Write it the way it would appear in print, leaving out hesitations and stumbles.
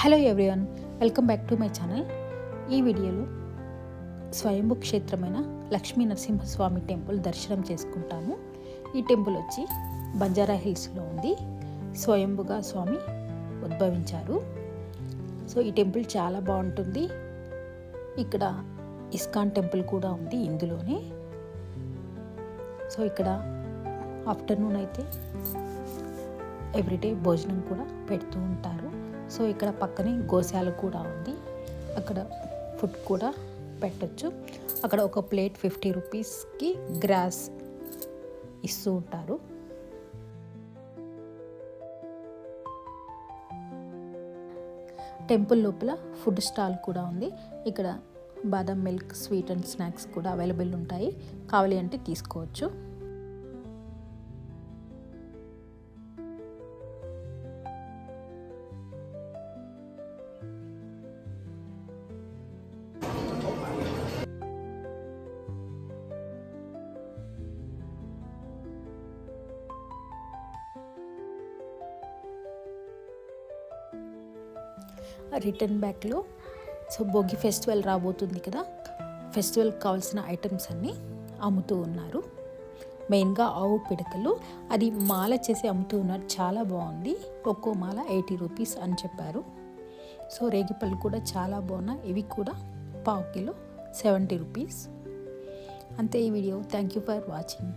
Hello everyone, welcome back to my channel. ఈ వీడియోలో స్వయంభూ క్షేత్రమైన Lakshmi Narasimhaswamy temple దర్శనం చేసుకుంటాము. ఈ టెంపుల్ వచ్చి బంజారా హిల్స్లో ఉంది. స్వయంభూగా స్వామి ఉద్భవించారు. సో ఈ టెంపుల్ చాలా బాగుంటుంది. ఇక్కడ ఇస్కాన్ టెంపుల్ కూడా ఉంది ఇందులోనే. సో ఇక్కడ ఆఫ్టర్నూన్ అయితే ఎవ్రీడే భోజనం కూడా పెడుతూ ఉంటారు. సో ఇక్కడ పక్కనే గోశాల కూడా ఉంది. అక్కడ ఫుడ్ కూడా పెట్టచ్చు. అక్కడ ఒక ప్లేట్ 50 రూపీస్కి గ్రాస్ ఇస్తూ ఉంటారు. టెంపుల్ లోపల ఫుడ్ స్టాల్ కూడా ఉంది. ఇక్కడ బాదం మిల్క్, స్వీట్ అండ్ స్నాక్స్ కూడా అవైలబుల్ ఉంటాయి. కావాలి అంటే తీసుకోవచ్చు. రిటర్న్ బ్యాక్లో సో భోగి ఫెస్టివల్ రాబోతుంది కదా, ఫెస్టివల్కి కావాల్సిన ఐటమ్స్ అన్నీ అమ్ముతూ ఉన్నారు. మెయిన్గా ఆవు పిడకలు, అది మాల చేసి అమ్ముతూ ఉన్నారు. చాలా బాగుంది. ఒక్కో మాల 80 రూపీస్ అని చెప్పారు. సో రేగిపళ్ళు కూడా చాలా బాగున్నాయి. ఇవి కూడా పావు కిలో 70 రూపీస్. అంతే ఈ video. Thank you for watching.